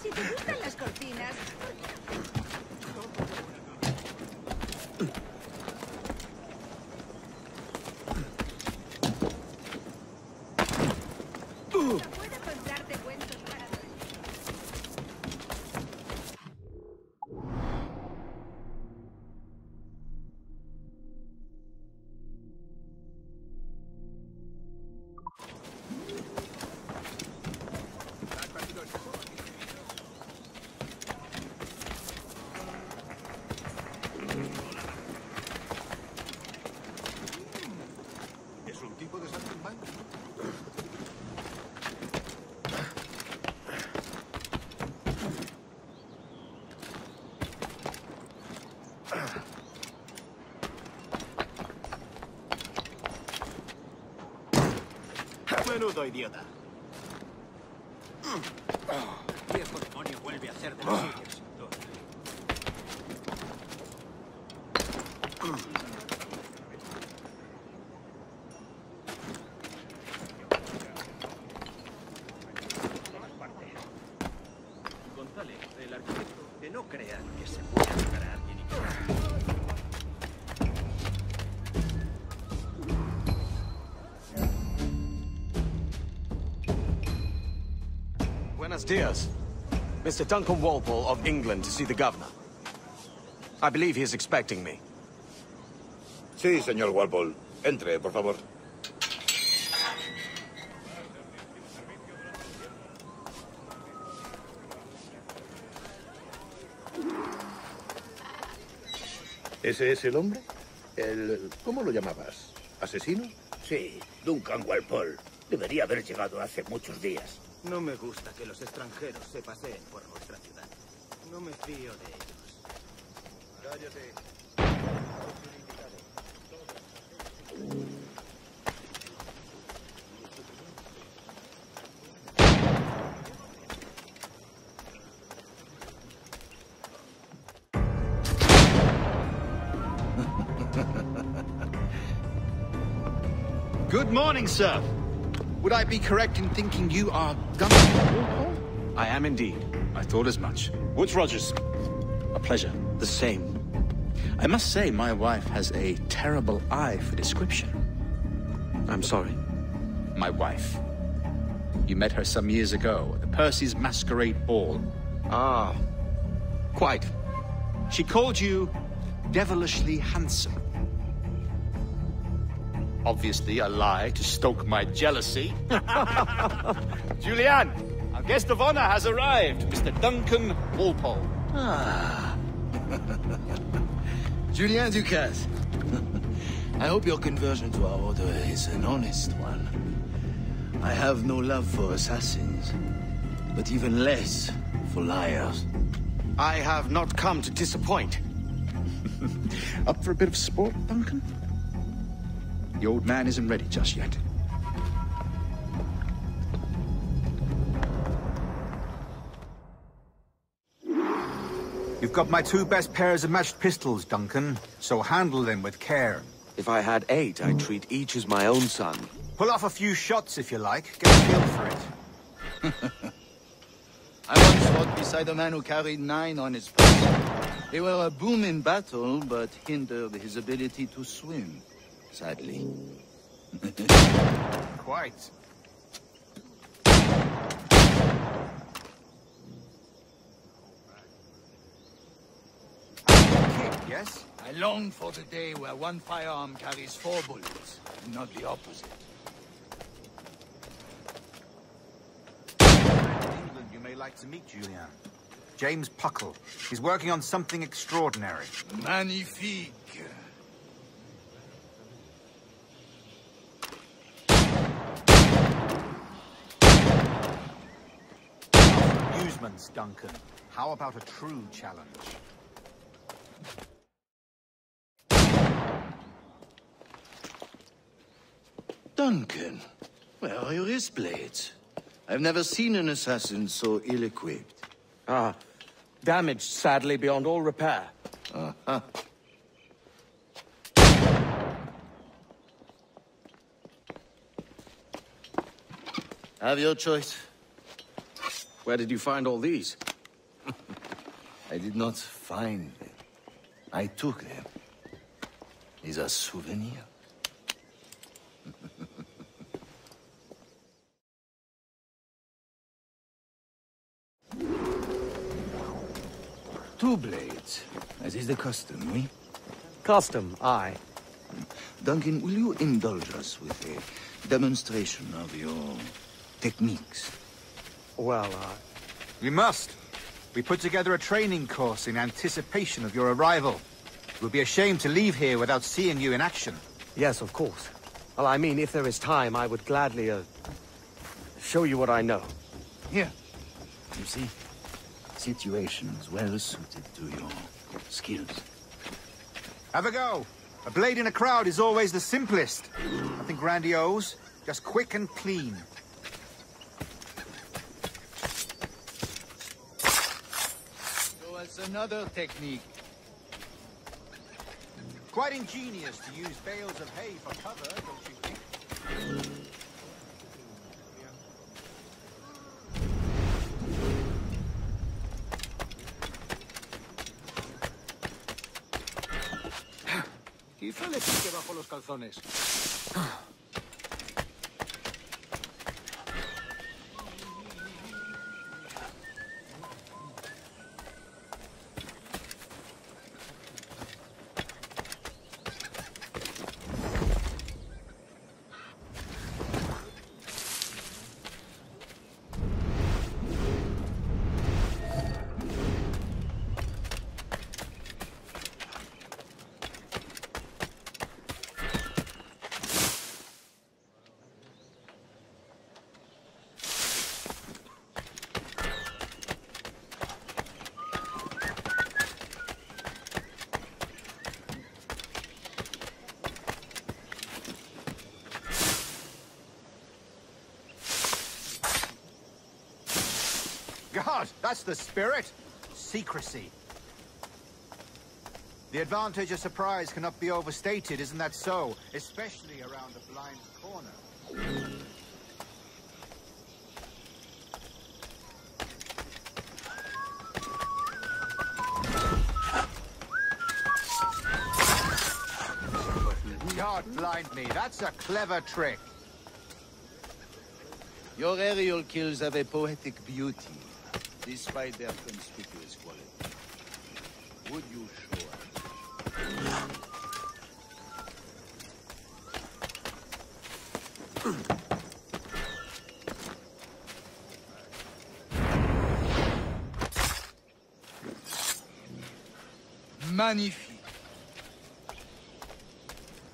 Si te gustan las cortinas... No puedo contarte cuentos para dormir. ¿Es un tipo de saltimbanqui? Menudo idiota. Viejo demonio vuelve a hacer de los suyos. Contale, el arquitecto, que no crean que se puede tocar a alguien y Buenos dias. Mr. Duncan Walpole of England to see the governor. I believe he is expecting me. Sí, señor Walpole. Entre, por favor. ¿Ese es el hombre? ¿Cómo lo llamabas? ¿Asesino? Sí, Duncan Walpole. Debería haber llegado hace muchos días. no me gusta que los extranjeros se paseen por nuestra ciudad. No me fío de ellos. Cállate. Good morning, sir. Would I be correct in thinking you are Duncan? I am indeed. I thought as much. Woods Rogers. A pleasure. The same. I must say, my wife has a terrible eye for description. I'm sorry. My wife. You met her some years ago at the Percy's Masquerade Ball. Ah, quite. She called you devilishly handsome. Obviously a lie to stoke my jealousy. Julianne, our guest of honor has arrived, Mr. Duncan Walpole. Ah. Julien Ducasse. I hope your conversion to our order is an honest one. I have no love for assassins, but even less for liars. I have not come to disappoint. Up for a bit of sport, Duncan? The old man isn't ready just yet. You've got my 2 best pairs of matched pistols, Duncan, so handle them with care. If I had 8, I'd treat each as my own son. Pull off a few shots if you like. Get a feel for it. I once fought beside a man who carried 9 on his back. They were a boom in battle, but hindered his ability to swim, sadly. Quite. Kick, yes? I long for the day where one firearm carries 4 bullets, and not the opposite. In England, you may like to meet Julian. James Puckle. He's working on something extraordinary. Magnifique. Amusements, Duncan. How about a true challenge? Duncan, where are your wrist blades? I've never seen an assassin so ill-equipped. Ah, damaged sadly beyond all repair. Uh-huh. Have your choice. Where did you find all these? I did not find them. I took them. Is a souvenir. Two blades, as is the custom, oui? Custom, aye. Duncan, will you indulge us with a demonstration of your techniques? Well, We must. We put together a training course in anticipation of your arrival. It would be a shame to leave here without seeing you in action. yes, of course. Well, I mean, if there is time, I would gladly, show you what I know. Here. You see? Situations well suited to your skills. Have a go. A blade in a crowd is always the simplest. Nothing grandiose, just quick and clean. Show us another technique. Quite ingenious to use bales of hay for cover, don't you think? Quizá le pique bajo los calzones. God, that's the spirit. Secrecy. The advantage of surprise cannot be overstated, isn't that so? Especially around a blind corner. God blind me, that's a clever trick. Your aerial kills have a poetic beauty, despite their conspicuous quality. Would you show us? Magnifique.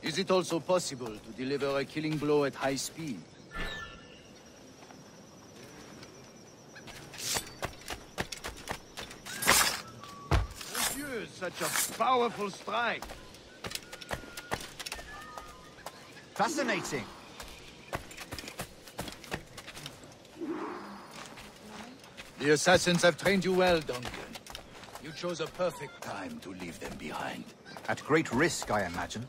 Is it also possible to deliver a killing blow at high speed? Such a powerful strike. Fascinating. The assassins have trained you well, Duncan. You chose a perfect time to leave them behind. At great risk, I imagine.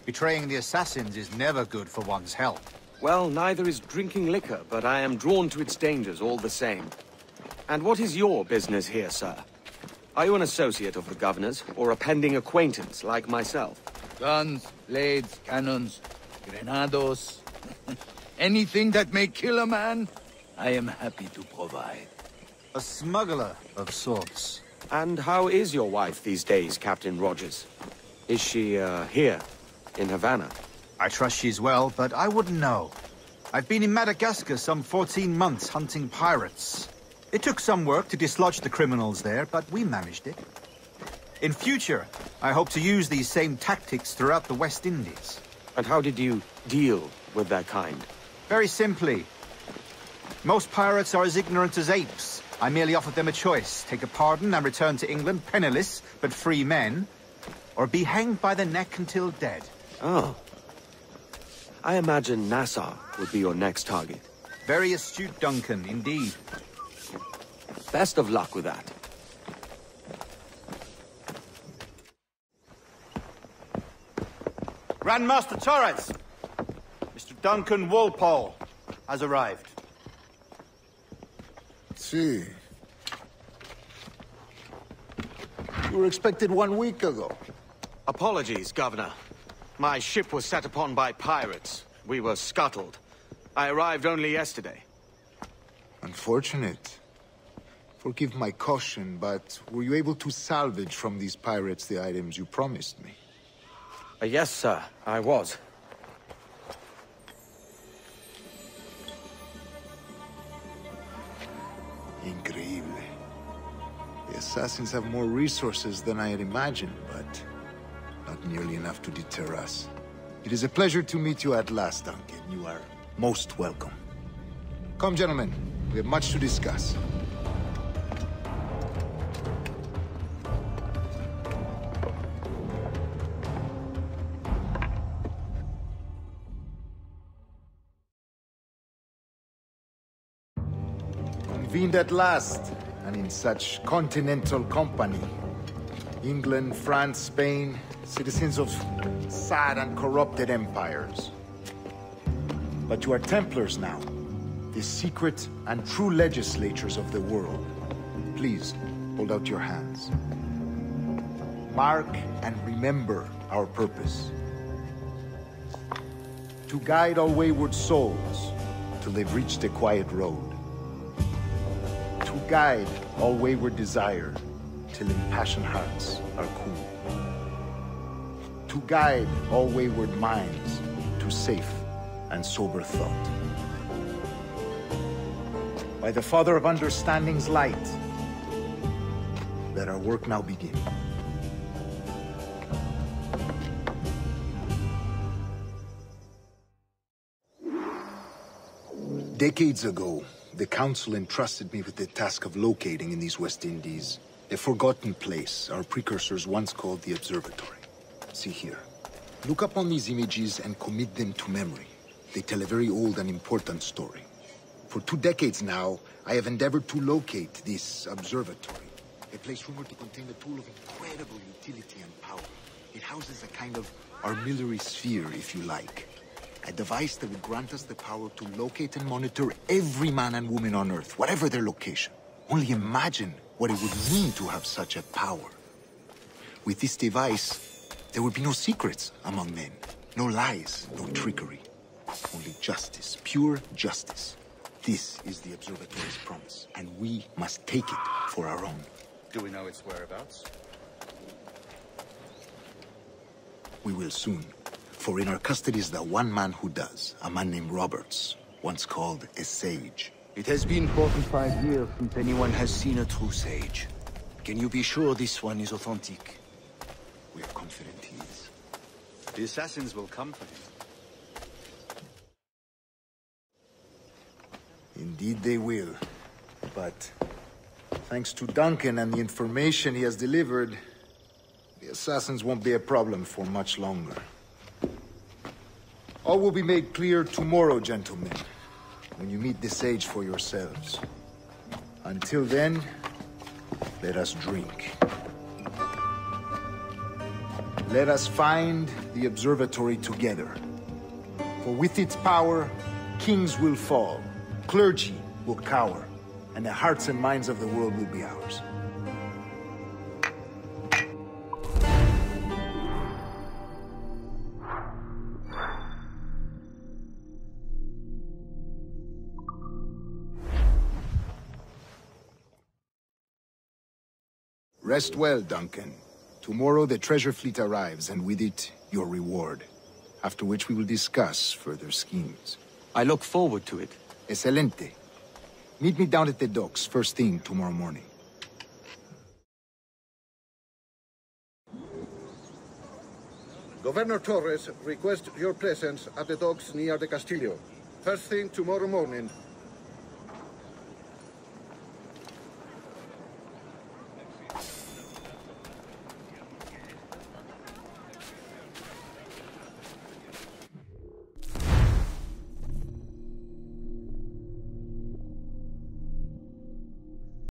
Betraying the assassins is never good for one's health. Well, neither is drinking liquor, but I am drawn to its dangers all the same. And what is your business here, sir? Are you an associate of the governor's, or a pending acquaintance like myself? Guns, blades, cannons, grenados. Anything that may kill a man, I am happy to provide. A smuggler of sorts. And how is your wife these days, Captain Rogers? Is she, here, in Havana? I trust she's well, but I wouldn't know. I've been in Madagascar some 14 months hunting pirates. It took some work to dislodge the criminals there, but we managed it. In future, I hope to use these same tactics throughout the West Indies. And how did you deal with that kind? Very simply. Most pirates are as ignorant as apes. I merely offered them a choice. Take a pardon and return to England penniless, but free men. Or be hanged by the neck until dead. Oh. I imagine Nassau would be your next target. Very astute, Duncan, indeed. Best of luck with that. Grandmaster Torres! Mr. Duncan Walpole has arrived. See. You were expected 1 week ago. Apologies, Governor. My ship was set upon by pirates. We were scuttled. I arrived only yesterday. Unfortunate. Forgive my caution, but were you able to salvage from these pirates the items you promised me? Yes, sir, I was. Increíble. The assassins have more resources than I had imagined, but not nearly enough to deter us. It is a pleasure to meet you at last, Duncan. You are most welcome. Come, gentlemen. We have much to discuss. Convened at last, and in such continental company. England, France, Spain, citizens of sad and corrupted empires. But you are Templars now, the secret and true legislators of the world. Please, hold out your hands. Mark and remember our purpose. To guide all wayward souls till they've reached a quiet road. To guide all wayward desire till impassioned hearts are cool. To guide all wayward minds to safe and sober thought. By the Father of Understanding's light, let our work now begin. Decades ago, the Council entrusted me with the task of locating in these West Indies a forgotten place our precursors once called the Observatory. See here. Look upon these images and commit them to memory. They tell a very old and important story. For 2 decades now, I have endeavored to locate this observatory, a place rumored to contain a tool of incredible utility and power. It houses a kind of armillary sphere, if you like. A device that would grant us the power to locate and monitor every man and woman on Earth, whatever their location. Only imagine what it would mean to have such a power. With this device, there would be no secrets among men, no lies, no trickery. Only justice, pure justice. This is the observatory's promise, and we must take it for our own. Do we know its whereabouts? We will soon. For in our custody is the one man who does, a man named Roberts, once called a sage. It has been 45 years since anyone has seen a true sage. Can you be sure this one is authentic? We are confident he is. The assassins will come for him. Indeed they will. But thanks to Duncan and the information he has delivered, the assassins won't be a problem for much longer. All will be made clear tomorrow, gentlemen, when you meet the sage for yourselves. Until then, let us drink. Let us find the observatory together. For with its power, kings will fall, clergy will cower, and the hearts and minds of the world will be ours. Rest well, Duncan. Tomorrow the treasure fleet arrives, and with it, your reward. After which we will discuss further schemes. I look forward to it. Excelente. Meet me down at the docks first thing tomorrow morning. Governor Torres requests your presence at the docks near the Castillo. First thing tomorrow morning.